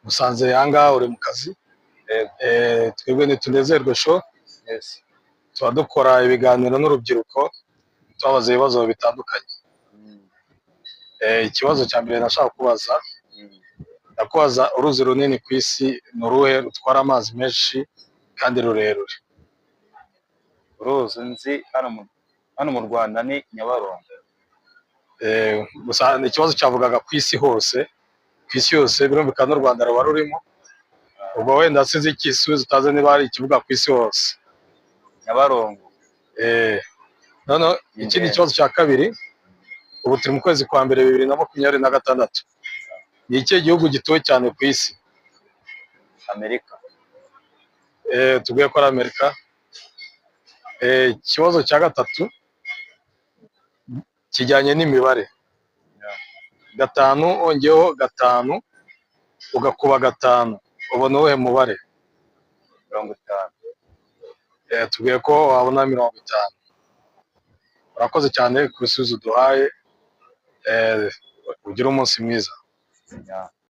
Musanze yanga uri mu kazi. Twebwe Nitunezerwe show. Yes. Tuba dukora ibiganiro n'urubyiruko tubabaza ibibazo bitandukanye. Ikibazo cya mbere nashaka kubaza, ndakubaza uruzi runini ku isi ni uruhe rutwara amazi menshi kandi rurerure? Uruzi nzi hano mu Rwanda ni Nyabarongo. Gusa ikibazo cyavugaga ku isi hose, birumvikana n'u Rwanda ruba rurimo. Ubwo wenda sinzi igisubizo utazi niba ari ikivuga ku isi hose. Nyabarongo. Noneho ikindi kibazo cya kabiri, ubu turi mu kwezi kwa mbere 2026. Ni ikihe gihugu gituwe cyane ku isi? Amerika. Tugiye kuri Amerika. Ikibazo cya gatatu kijyanye n'imibare. 5 ongeyeho 5 ugakuba 5 ubona uwuhe mubare? 50. Tugiye ko wabona 50. Urakoze cyane ku bisubizo duhaye. Ugira umunsi mwiza.